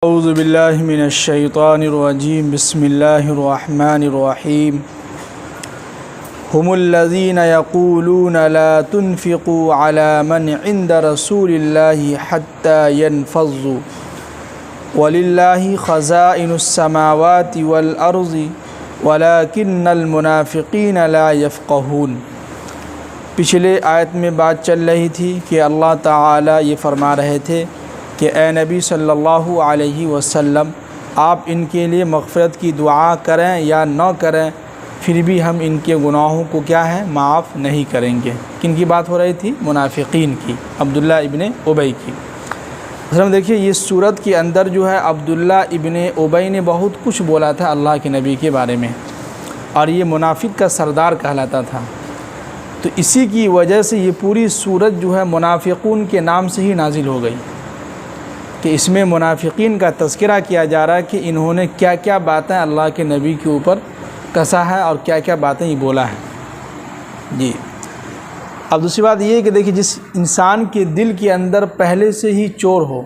औज़ु बिल्लाहि मिनश शैतानिर रजीम बिस्मिल्लाहिर रहमानिर रहीम हुमुल्लज़ीना यक़ूलूना ला तुनफ़िक़ू अला मन इंद रसूलिल्लाहि हत्ता यनफ़ज़्ज़ू वलिल्लाहि ख़ज़ाइनुस समावाति वल अर्ज़ि वलाकिन्नल मुनाफ़िक़ीना ला यफ़क़हून। पिछले आयत में बात चल रही थी कि अल्लाह ताला ये फरमा रहे थे कि ए नबी सल्लल्लाहु अलैहि वसल्लम, आप इनके लिए मग़फ़िरत की दुआ करें या न करें, फिर भी हम इनके गुनाहों को क्या है माफ़ नहीं करेंगे। किन की बात हो रही थी? मुनाफ़िक़ीन की, अब्दुल्ला इब्ने उबई की। असल देखिए, ये सूरत के अंदर जो है अब्दुल्ला इब्ने उबई ने बहुत कुछ बोला था अल्लाह के नबी के बारे में, और ये मुनाफ़िक़ का सरदार कहलाता था। तो इसी की वजह से ये पूरी सूरत जो है मुनाफ़िक़ून के नाम से ही नाजिल हो गई कि इसमें मुनाफ़िक़ीन का तज़किरा किया जा रहा है कि इन्होंने क्या क्या बातें अल्लाह के नबी के ऊपर कसा है और क्या क्या बातें ये बोला है जी। अब दूसरी बात ये है कि देखिए, जिस इंसान के दिल के अंदर पहले से ही चोर हो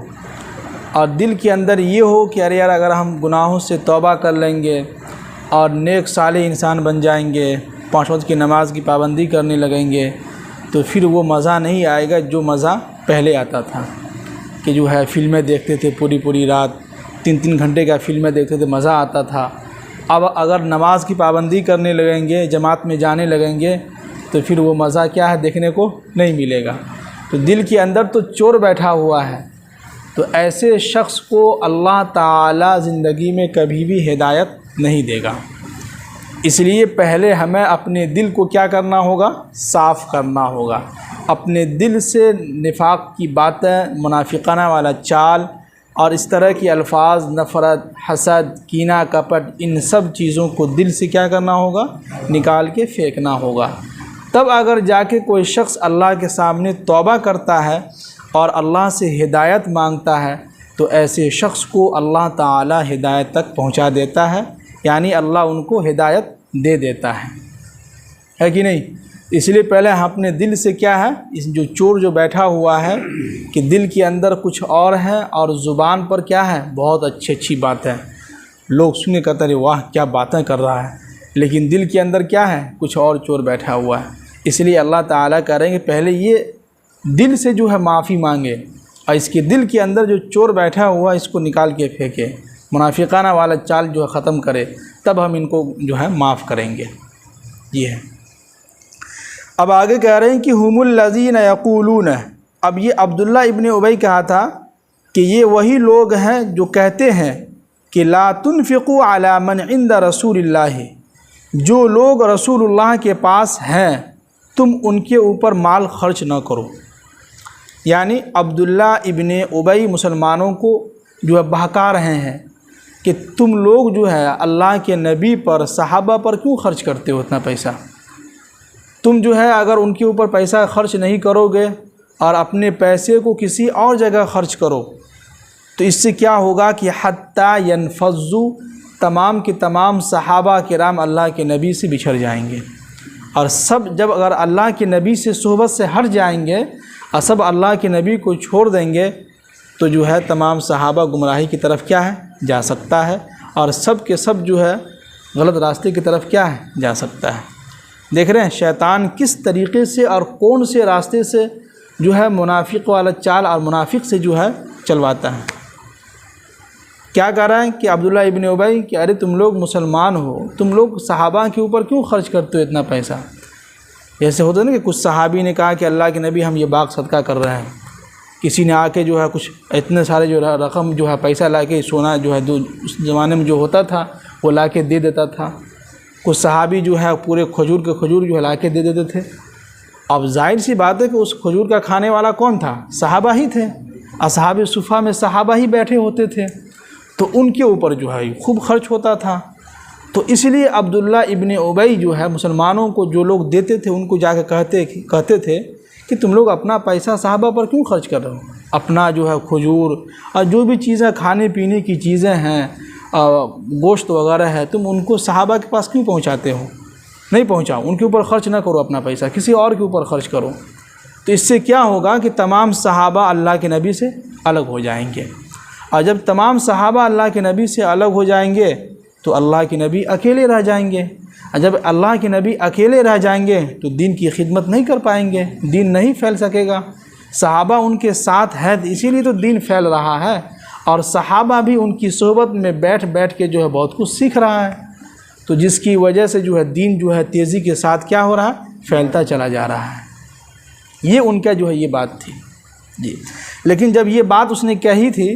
और दिल के अंदर ये हो कि अरे यार, अगर हम गुनाहों से तौबा कर लेंगे और नेक साले इंसान बन जाएंगे, 5 वक्त की नमाज़ की पाबंदी करने लगेंगे, तो फिर वो मज़ा नहीं आएगा जो मज़ा पहले आता था कि जो है फ़िल्में देखते थे पूरी पूरी रात, 3-3 घंटे का फ़िल्में देखते थे, मज़ा आता था। अब अगर नमाज की पाबंदी करने लगेंगे, जमात में जाने लगेंगे, तो फिर वो मज़ा क्या है देखने को नहीं मिलेगा। तो दिल के अंदर तो चोर बैठा हुआ है, तो ऐसे शख्स को अल्लाह ताला ज़िंदगी में कभी भी हिदायत नहीं देगा। इसलिए पहले हमें अपने दिल को क्या करना होगा? साफ़ करना होगा। अपने दिल से निफाक की बातें, मुनाफिकाना वाला चाल और इस तरह की अल्फाज, नफ़रत, हसद, कीना, कपट, इन सब चीज़ों को दिल से क्या करना होगा? निकाल के फेंकना होगा। तब अगर जाके कोई शख्स अल्लाह के सामने तौबा करता है और अल्लाह से हिदायत मांगता है, तो ऐसे शख्स को अल्लाह ताला हिदायत तक पहुंचा देता है, यानी अल्लाह उनको हिदायत दे देता है कि नहीं। इसलिए पहले हम अपने दिल से क्या है, इस जो चोर जो बैठा हुआ है कि दिल के अंदर कुछ और है और ज़ुबान पर क्या है बहुत अच्छी अच्छी बात है, लोग सुने कहते हैं वाह क्या बातें कर रहा है, लेकिन दिल के अंदर क्या है कुछ और चोर बैठा हुआ है। इसलिए अल्लाह ताला करेंगे पहले ये दिल से जो है माफ़ी मांगे और इसके दिल के अंदर जो चोर बैठा हुआ इसको निकाल के फेंके, मुनाफिकाना वाला चाल जो है ख़त्म करे, तब हम इनको जो है माफ़ करेंगे। ये है। अब आगे कह रहे हैं कि हुमुल्लज़ीना यक़ूलून। अब ये अब्दुल्ला इब्ने उबई कहा था कि ये वही लोग हैं जो कहते हैं कि ला तुनफ़िक़ू अला मन इंद रसूलिल्लाहि, जो लोग रसूलुल्लाह के पास हैं तुम उनके ऊपर माल खर्च न करो। यानी अब्दुल्ला इब्ने उबई मुसलमानों को जो है बहका रहे हैं कि तुम लोग जो है अल्लाह के नबी पर, सहाबा पर क्यों खर्च करते हो इतना पैसा। तुम जो है अगर उनके ऊपर पैसा खर्च नहीं करोगे और अपने पैसे को किसी और जगह खर्च करो, तो इससे क्या होगा कि हत्ता यनफ़ज़्ज़ू, तमाम के तमाम सहाबा किराम अल्लाह के नबी से बिछड़ जाएंगे। और सब जब अगर अल्लाह के नबी से सोहबत से हट जाएंगे और सब अल्लाह के नबी को छोड़ देंगे, तो जो है तमाम सहाबा गुमराही की तरफ क्या है जा सकता है, और सब के सब जो है गलत रास्ते की तरफ क्या है जा सकता है। देख रहे हैं शैतान किस तरीक़े से और कौन से रास्ते से जो है मुनाफिक वाला चाल और मुनाफिक से जो है चलवाता है। क्या कह रहा है कि अब्दुल्ला इब्ने उबई कि अरे तुम लोग मुसलमान हो, तुम लोग सहाबा के ऊपर क्यों खर्च करते हो इतना पैसा। जैसे होता है ना कि कुछ सहाबी ने कहा कि अल्लाह के नबी हम ये बाग सदका कर रहे हैं, किसी ने आके जो है कुछ इतने सारे जो रकम जो है पैसा लाके, सोना जो है जो उस ज़माने में जो होता था वो लाके दे देता था। कुछ सहाबी जो है पूरे खजूर के खजूर जो है लाके दे देते थे। अब जाहिर सी बात है कि उस खजूर का खाने वाला कौन था? सहाबा ही थे। असहाबे सुफ़ा में सहाबा ही बैठे होते थे, तो उनके ऊपर जो है खूब खर्च होता था। तो इसलिए अब्दुल्ला इब्ने उबई जो है मुसलमानों को जो लोग देते थे उनको जाके कहते थे कि तुम लोग अपना पैसा सहाबा पर क्यों खर्च कर रहे हो। अपना जो है खजूर और जो भी चीज़ें खाने पीने की चीज़ें हैं, गोश्त वगैरह है, तुम उनको सहाबा के पास क्यों पहुंचाते हो। नहीं पहुंचाओ, उनके ऊपर खर्च ना करो अपना पैसा, किसी और के ऊपर खर्च करो। तो इससे क्या होगा कि तमाम सहाबा अल्लाह के नबी से अलग हो जाएंगे। और जब तमाम सहाबा अल्लाह के नबी से अलग हो जाएंगे तो अल्लाह के नबी अकेले रह जाएंगे। और जब अल्लाह के नबी अकेले रह जाएंगे तो दीन की खिदमत नहीं कर पाएंगे, दीन नहीं फैल सकेगा। सहाबा उनके साथ है इसीलिए तो दीन फैल रहा है, और सहाबा भी उनकी सोहबत में बैठ बैठ के जो है बहुत कुछ सीख रहा है। तो जिसकी वजह से जो है दीन जो है तेज़ी के साथ क्या हो रहा है, फैलता चला जा रहा है। ये उनका जो है ये बात थी जी। लेकिन जब ये बात उसने कही थी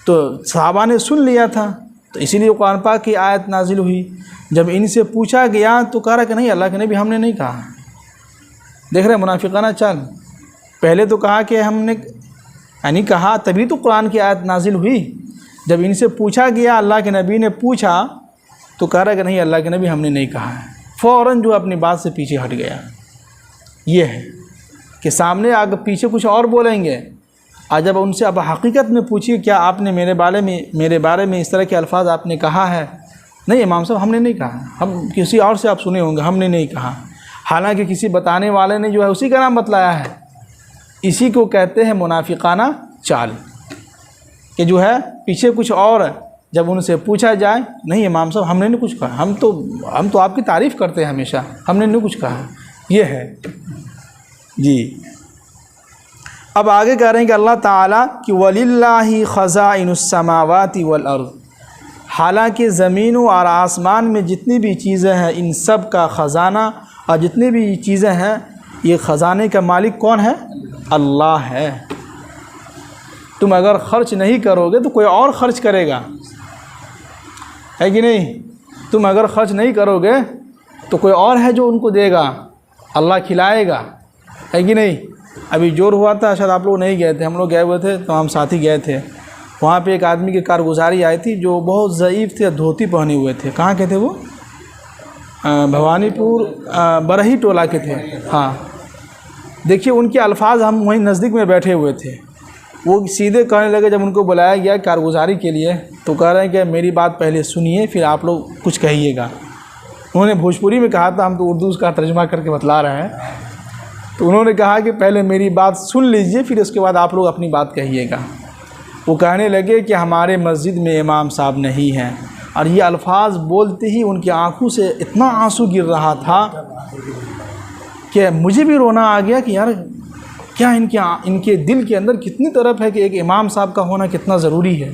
तो सहाबा ने सुन लिया था, तो इसीलिए कुरान पाक की आयत नाजिल हुई। जब इनसे पूछा गया तो कहा कि नहीं अल्लाह के नबी हमने नहीं कहा। देख रहे मुनाफिकाना चाल, पहले तो कहा कि हमने यानी कहा, तभी तो कुरान की आयत नाजिल हुई। जब इनसे पूछा गया, अल्लाह के नबी ने पूछा तो कह रहा कि नहीं अल्लाह के नबी हमने नहीं कहा है। फ़ौरन जो अपनी बात से पीछे हट गया। ये है कि सामने आगे पीछे कुछ और बोलेंगे, और जब उनसे अब हकीकत में पूछिए क्या आपने मेरे बारे में इस तरह के अल्फाज आपने कहा है, नहीं इमाम साहब हमने नहीं कहा, हम किसी और से आप सुने होंगे, हमने नहीं कहा। हालांकि किसी बताने वाले ने जो है उसी का नाम बतलाया है। इसी को कहते हैं मुनाफिकाना चाल, कि जो है पीछे कुछ और, जब उनसे पूछा जाए नहीं इमाम साहब हमने नहीं कुछ कहा, हम तो आपकी तारीफ़ करते हैं हमेशा, हमने नहीं कुछ कहा। ये है जी। अब आगे कह रहे हैं कि अल्लाह ताला कि वलिल्लाहि खज़ाइनुस समावाति वल अर्ज़, हालांकि ज़मीन और आसमान में जितनी भी चीज़ें हैं इन सब का ख़जाना और जितनी भी चीज़ें हैं ये ख़जाने का मालिक कौन है, अल्लाह है। तुम अगर ख़र्च नहीं करोगे तो कोई और ख़र्च करेगा, है कि नहीं। तुम अगर ख़र्च नहीं करोगे तो कोई और है जो उनको देगा, अल्लाह खिलाएगा, है कि नहीं। अभी जोर हुआ था, शायद आप लोग नहीं गए थे, हम लोग गए हुए थे, तमाम साथी गए थे। वहाँ पे एक आदमी की कारगुजारी आई थी जो बहुत ज़ईफ़ थे, धोती पहने हुए थे। कहाँ के थे वो, भवानीपुर बरही टोला के थे। हाँ देखिए उनके अल्फाज, हम वहीं नज़दीक में बैठे हुए थे, वो सीधे कहने लगे, जब उनको बुलाया गया कारगुजारी के लिए तो कह रहे हैं कि मेरी बात पहले सुनिए फिर आप लोग कुछ कहिएगा। उन्होंने भोजपुरी में कहा था, हम तो उर्दू का तर्जुमा करके बतला रहे हैं। तो उन्होंने कहा कि पहले मेरी बात सुन लीजिए फिर उसके बाद आप लोग अपनी बात कहिएगा। वो कहने लगे कि हमारे मस्जिद में इमाम साहब नहीं हैं, और ये अल्फाज बोलते ही उनकी आंखों से इतना आंसू गिर रहा था कि मुझे भी रोना आ गया कि यार क्या इनके दिल के अंदर कितनी तरफ है कि एक इमाम साहब का होना कितना ज़रूरी है।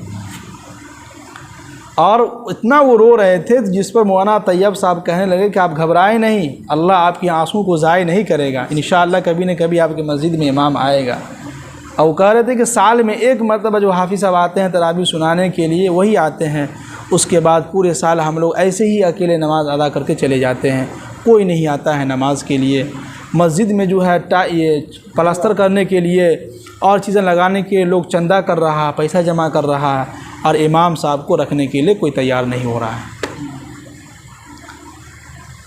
और इतना वो रो रहे थे जिस पर मौलाना तैयब साहब कहने लगे कि आप घबराएं नहीं, अल्लाह आपकी आंसू को ज़ाय नहीं करेगा, इंशाअल्लाह कभी न कभी आपके मस्जिद में इमाम आएगा। और वो कह रहे थे कि साल में एक मरतबा जो हाफिज़ साहब आते हैं तरावी सुनाने के लिए वही आते हैं, उसके बाद पूरे साल हम लोग ऐसे ही अकेले नमाज़ अदा करके चले जाते हैं, कोई नहीं आता है नमाज के लिए। मस्जिद में जो है ये प्लास्टर करने के लिए और चीज़ें लगाने के लिए लोग चंदा कर रहा है, पैसा जमा कर रहा है, और इमाम साहब को रखने के लिए कोई तैयार नहीं हो रहा है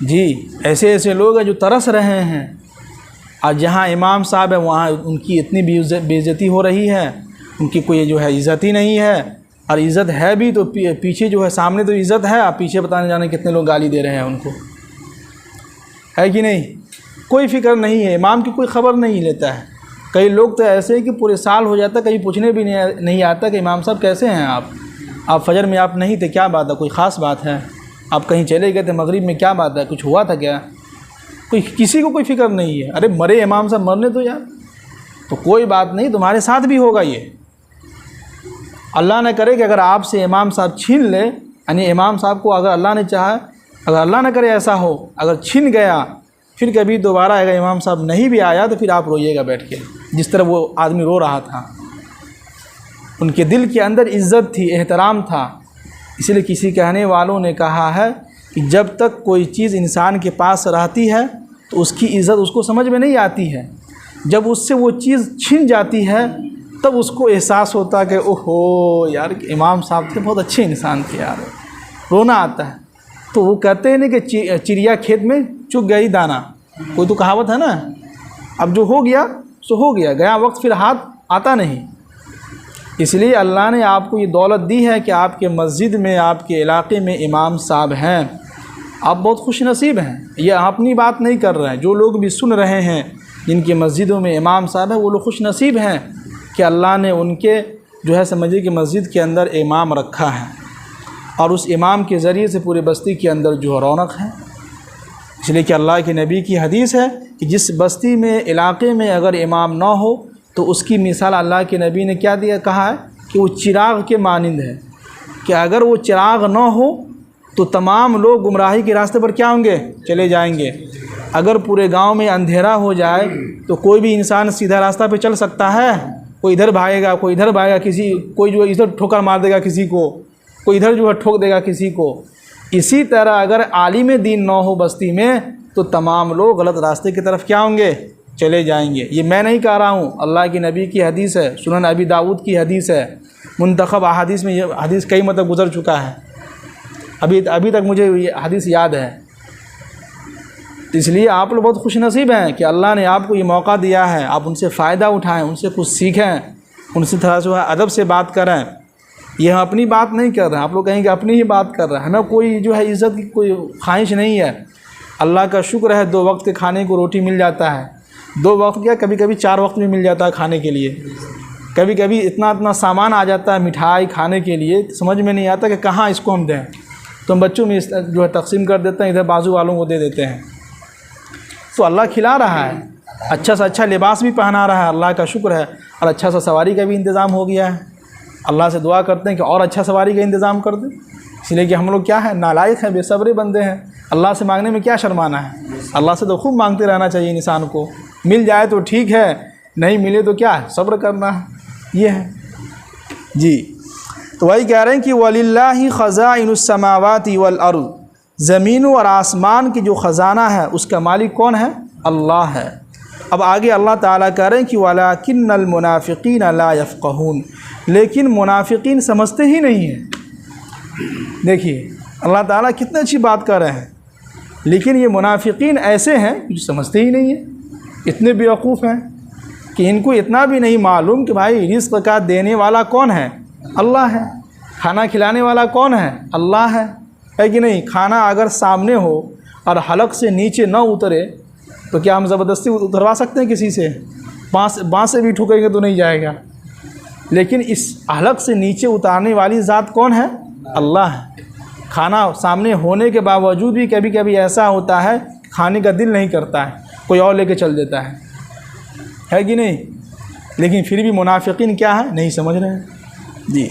जी। ऐसे ऐसे लोग हैं जो तरस रहे हैं, और जहाँ इमाम साहब है वहाँ उनकी इतनी बेइज्जती हो रही है, उनकी कोई जो है इज़्ज़त ही नहीं है। और इज़्ज़त है भी तो पीछे जो है, सामने तो इज़्ज़त है, आप पीछे बताने जाने कितने लोग गाली दे रहे हैं उनको, है कि नहीं। कोई फ़िक्र नहीं है, इमाम की कोई ख़बर नहीं लेता है। कई लोग तो ऐसे हैं कि पूरे साल हो जाता, कहीं पूछने भी नहीं आता कि इमाम साहब कैसे हैं आप फजर में आप नहीं थे, क्या बात है, कोई ख़ास बात है, आप कहीं चले गए थे मगरिब में, क्या बात है, कुछ हुआ था क्या। कोई किसी को कोई फ़िक्र नहीं है। अरे मरे इमाम साहब, मरने तो यार, तो कोई बात नहीं, तुम्हारे साथ भी होगा ये। अल्लाह न करे कि अगर आपसे इमाम साहब छीन ले, यानी इमाम साहब को अगर अल्लाह ने चाहा, अगर अल्लाह न करे ऐसा हो, अगर छीन गया फिर कभी दोबारा अगर इमाम साहब नहीं भी आया तो फिर आप रोइएगा बैठ के, जिस तरह वो आदमी रो रहा था। उनके दिल के अंदर इज़्ज़त थी, एहतराम था। इसलिए किसी कहने वालों ने कहा है कि जब तक कोई चीज़ इंसान के पास रहती है तो उसकी इज़्ज़त उसको समझ में नहीं आती है, जब उससे वो चीज़ छिन जाती है तब उसको एहसास होता है कि ओहो यार इमाम साहब थे, बहुत अच्छे इंसान थे यार, रोना आता है। तो वो कहते हैं ना कि चिड़िया खेत में चुग गई दाना, कोई तो कहावत है ना। अब जो हो गया सो हो गया, गया वक्त फिर हाथ आता नहीं। इसलिए अल्लाह ने आपको ये दौलत दी है कि आपके मस्जिद में, आपके इलाके में इमाम साहब हैं, आप बहुत खुश नसीब हैं। ये अपनी बात नहीं कर रहे हैं, जो लोग भी सुन रहे हैं जिनकी मस्जिदों में इमाम साहब है वो लोग खुश नसीब हैं कि अल्लाह ने उनके जो है समझिए कि मस्जिद के अंदर इमाम रखा है और उस इमाम के ज़रिए से पूरी बस्ती के अंदर जो है रौनक है। इसलिए कि अल्लाह के नबी की हदीस है कि जिस बस्ती में इलाके में अगर इमाम ना हो तो उसकी मिसाल अल्लाह के नबी ने क्या दिया कहा है कि वो चिराग के मानिंद है, कि अगर वो चिराग ना हो तो तमाम लोग गुमराही के रास्ते पर क्या होंगे, चले जाएंगे। अगर पूरे गांव में अंधेरा हो जाए तो कोई भी इंसान सीधा रास्ता पे चल सकता है? कोई इधर भागेगा, कोई इधर भागेगा, कोई जो है इधर ठोकर मार देगा किसी को, कोई इधर जो है ठोक देगा किसी को। इसी तरह अगर आलिम दीन ना हो बस्ती में तो तमाम लोग गलत रास्ते की तरफ क्या होंगे, चले जाएंगे। ये मैं नहीं कह रहा हूँ, अल्लाह के नबी की हदीस है, सुनन अबी दाऊद की हदीस है, मुंतखब अहादीस में ये हदीस कई मतलब गुजर चुका है, अभी तक मुझे ये हदीस याद है। तो इसलिए आप लोग बहुत खुशनसीब हैं कि अल्लाह ने आपको ये मौका दिया है, आप उनसे फ़ायदा उठाएं, उनसे कुछ सीखें, उनसे थोड़ा सा अदब से बात करें। ये हम अपनी बात नहीं कर रहे हैं, आप लोग कहेंगे अपनी ही बात कर रहे हैं, हमें कोई जो है इज़्ज़त की कोई ख्वाहिश नहीं है। अल्लाह का शुक्र है 2 वक्त के खाने को रोटी मिल जाता है, 2 वक्त क्या कभी कभी 4 वक्त भी मिल जाता है खाने के लिए। कभी कभी इतना सामान आ जाता है मिठाई खाने के लिए, समझ में नहीं आता कि कहाँ इसको हम दें, तो हम बच्चों में जो है तकसीम कर देते हैं, इधर बाजू वालों को दे देते हैं। तो अल्लाह खिला रहा है, अच्छा से अच्छा लिबास भी पहना रहा है, अल्लाह का शुक्र है, और अच्छा सा सवारी का भी इंतज़ाम हो गया है। अल्लाह से दुआ करते हैं कि और अच्छा सवारी का इंतज़ाम कर दे, इसलिए कि हम लोग क्या है, नालायक हैं, बेसब्रे बंदे हैं। अल्लाह से मांगने में क्या शर्माना है, अल्लाह से तो खूब मांगते रहना चाहिए इंसान को। मिल जाए तो ठीक है, नहीं मिले तो क्या है, सब्र करना है, ये है जी। तो वही कह रहे हैं कि वलिल्लाहि ख़ज़ाइनुस समावाति वल अर्ज़, ज़मीन और आसमान की जो ख़जाना है उसका मालिक कौन है, अल्लाह है। अब आगे अल्लाह ताला कह रहे हैं कि वलाकिन्नल मुनाफ़िक़ीन ला यफ़क़हून, लेकिन मुनाफिकीन समझते ही नहीं हैं। देखिए अल्लाह ताला कितनी अच्छी बात कर रहे हैं, लेकिन ये मुनाफिकीन ऐसे हैं जो समझते ही नहीं हैं, इतने बेवकूफ़ हैं कि इनको इतना भी नहीं मालूम कि भाई रिज़्क़ का देने वाला कौन है, अल्लाह है। खाना खिलाने वाला कौन है, अल्लाह है कि नहीं। खाना अगर सामने हो और हलक से नीचे न उतरे तो क्या हम ज़बरदस्ती उतरवा सकते हैं किसी से? बाँस से भी ठुकेंगे तो नहीं जाएगा। लेकिन इस हलक से नीचे उतारने वाली ज़ात कौन है, अल्लाह है। खाना सामने होने के बावजूद भी कभी कभी ऐसा होता है खाने का दिल नहीं करता है, कोई और लेके चल देता है कि नहीं। लेकिन फिर भी मुनाफिकीन क्या है, नहीं समझ रहे हैं जी।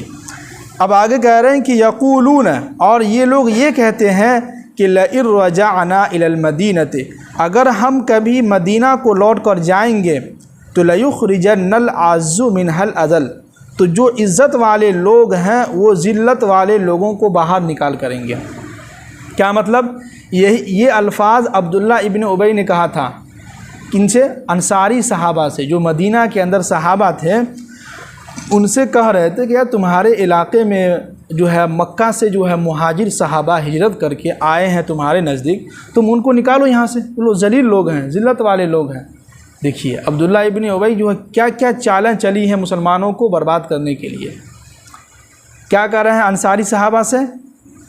अब आगे कह रहे हैं कि यक़ूलून, और ये लोग ये कहते हैं कि लइन रजअना इलल मदीनति, अगर हम कभी मदीना को लौट कर जाएंगे तो लयुख़रिजन्नल आज़्ज़ु मिनहल अज़ल, तो जो इज़्ज़त वाले लोग हैं वो ज़िल्लत वाले लोगों को बाहर निकाल करेंगे। क्या मतलब, ये अल्फाज अब्दुल्ला इब्न उबई ने कहा था, किनसे, अंसारी सहाबा से, जो मदीना के अंदर सहाबा थे, उनसे कह रहे थे कि यार तुम्हारे इलाके में जो है मक्का से जो है मुहाजिर सहाबा हिजरत करके आए हैं तुम्हारे नज़दीक, तुम उनको निकालो यहाँ से, वो ज़लील लोग हैं, ज़िल्लत वाले लोग हैं। देखिए अब्दुल्ला इब्न उबई जो है क्या क्या चालें चली हैं मुसलमानों को बर्बाद करने के लिए। क्या कर रहे हैं अंसारी सहाबा से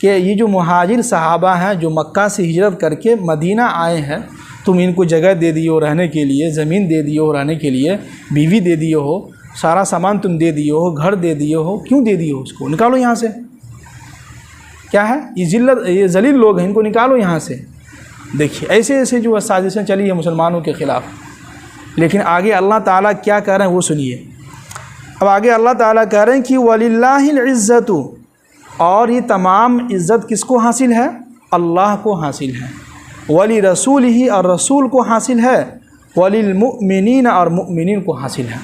कि ये जो मुहाजिर सहाबा हैं जो मक्का से हिजरत करके मदीना आए हैं, तुम इनको जगह दे दियो रहने के लिए, ज़मीन दे दियो रहने के लिए, बीवी दे दियो हो, सारा सामान तुम दे दियो हो, घर दे दियो हो, क्यों दे दियो, उसको निकालो यहाँ से। क्या है, ये ज़िल्लत, ये ज़लील लोग हैं, इनको निकालो यहाँ से। देखिए ऐसे ऐसे जो साजिशें चली है मुसलमानों के ख़िलाफ़। लेकिन आगे अल्लाह ताला क्या कह रहे हैं वो सुनिए। अब आगे अल्लाह ताला कह रहे हैं कि वलिल्लाहिल इज़्ज़तु, और ये तमाम इज़्ज़त किसको हासिल है, अल्लाह को हासिल है। वली रसूलिही, और रसूल को हासिल है। वलिल मुमिनीन, और मुमिनीन को हासिल है।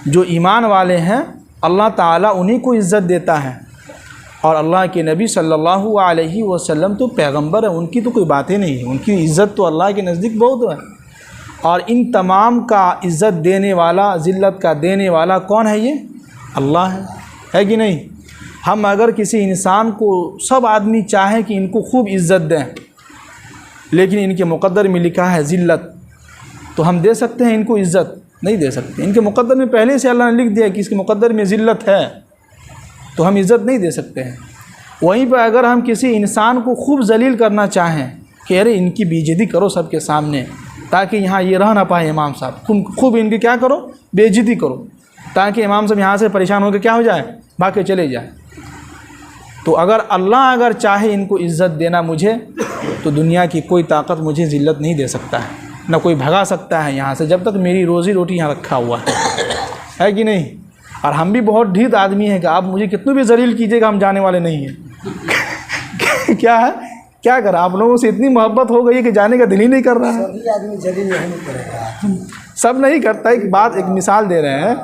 जो ईमान वाले हैं अल्लाह ताला उन्हीं को इज़्ज़त देता है, और अल्लाह के नबी सल्लल्लाहु अलैहि वसल्लम तो पैगंबर है, उनकी तो कोई बात ही नहीं है, उनकी इज़्ज़त तो अल्लाह के नज़दीक बहुत है। और इन तमाम का इज़्ज़त देने वाला, ज़िल्लत का देने वाला कौन है, ये अल्लाह है कि नहीं। हम अगर किसी इंसान को, सब आदमी चाहें कि इनको खूब इज़्ज़त दें, लेकिन इनके मुक़द्दर में लिखा है ज़िल्लत, तो हम दे सकते हैं इनको इज़्ज़त? नहीं दे सकते। इनके मुक़द्दर में पहले से अल्लाह ने लिख दिया कि इसके मुक़द्दर में ज़िल्लत है, तो हम इज़्ज़त नहीं दे सकते हैं। वहीं पर अगर हम किसी इंसान को खूब जलील करना चाहें कि अरे इनकी बेइज्जती करो सबके सामने, ताकि यहाँ ये रह ना पाए इमाम साहब, खूब इनकी क्या करो, बेइज्जती करो, ताकि इमाम साहब यहाँ से परेशान होकर क्या हो जाए, भाग के चले जाए। तो अल्लाह अगर चाहे इनको इज़्ज़त देना मुझे, तो दुनिया की कोई ताकत मुझे ज़िल्लत नहीं दे सकता है, ना कोई भगा सकता है यहाँ से, जब तक मेरी रोज़ी रोटी यहाँ रखा हुआ है कि नहीं। और हम भी बहुत ढीठ आदमी हैं कि आप मुझे कितनी भी जलील कीजिएगा, हम जाने वाले नहीं हैं। क्या है, क्या करें, आप लोगों से इतनी मोहब्बत हो गई है कि जाने का दिल ही नहीं कर रहा है। सभी आदमी जलील नहीं करेगा, सब नहीं करता। एक मिसाल दे रहे हैं,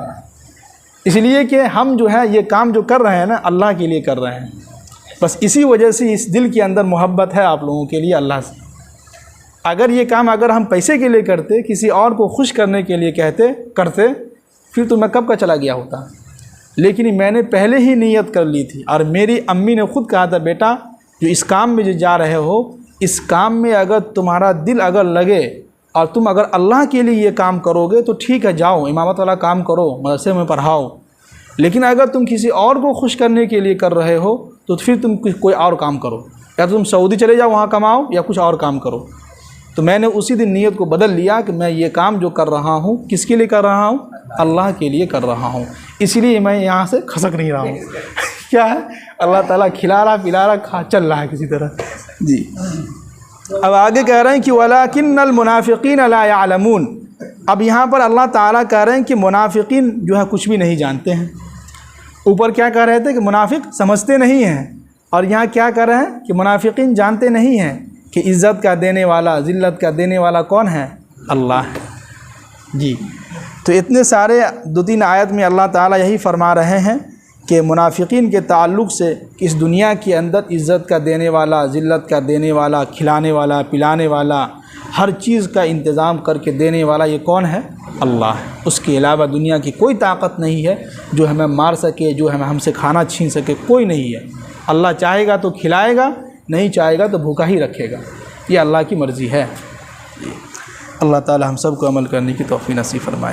इसलिए कि हम जो है ये काम जो कर रहे हैं ना, अल्लाह के लिए कर रहे हैं। बस इसी वजह से इस दिल के अंदर मोहब्बत है आप लोगों के लिए अल्लाह से। अगर ये काम अगर हम पैसे के लिए करते, किसी और को खुश करने के लिए करते, फिर तो मैं कब का चला गया होता। लेकिन मैंने पहले ही नीयत कर ली थी, और मेरी अम्मी ने खुद कहा था, बेटा जो इस काम में जो जा रहे हो, इस काम में अगर तुम्हारा दिल अगर लगे और तुम अगर अल्लाह के लिए ये काम करोगे तो ठीक है, जाओ इमामत वाला काम करो, मदरसे में पढ़ाओ। लेकिन अगर तुम किसी और को खुश करने के लिए कर रहे हो तो फिर तुम कोई और काम करो, या तुम सऊदी चले जाओ वहाँ कमाओ, या कुछ और काम करो। तो मैंने उसी दिन नीयत को बदल लिया कि मैं ये काम जो कर रहा हूँ किसके लिए कर रहा हूँ, अल्लाह के लिए कर रहा हूँ। इसलिए मैं यहाँ से खसक नहीं रहा हूँ। क्या है, अल्लाह ताला खिला रहा पिला रहा चल रहा है किसी तरह जी। अब आगे कह रहे हैं कि वलाकिन्नल मुनाफिकीन ला यालमून। अब यहाँ पर अल्लाह ताला कह रहे हैं कि मुनाफिकीन जो है कुछ भी नहीं जानते हैं। ऊपर क्या कह रहे थे कि मुनाफिक समझते नहीं हैं, और यहाँ क्या कह रहे हैं कि मुनाफिकीन जानते नहीं हैं कि इज़्ज़त का देने वाला, ज़िल्लत का देने वाला कौन है, अल्लाह है जी। तो इतने सारे 2-3 आयत में अल्लाह ताला यही फरमा रहे हैं कि मुनाफिकीन के ताल्लुक़ से इस दुनिया के अंदर इज़्ज़त का देने वाला, ज़िल्लत का देने वाला, खिलाने वाला, पिलाने वाला, हर चीज़ का इंतज़ाम करके देने वाला ये कौन है, अल्लाह है। उसके अलावा दुनिया की कोई ताकत नहीं है जो हमें मार सके, जो हमें हमसे खाना छीन सके, कोई नहीं है। अल्लाह चाहेगा तो खिलाएगा, नहीं चाहेगा तो भूखा ही रखेगा। ये अल्लाह की मर्ज़ी है। अल्लाह ताला हम सब को अमल करने की तौफ़ीक़ नसीब फरमाए।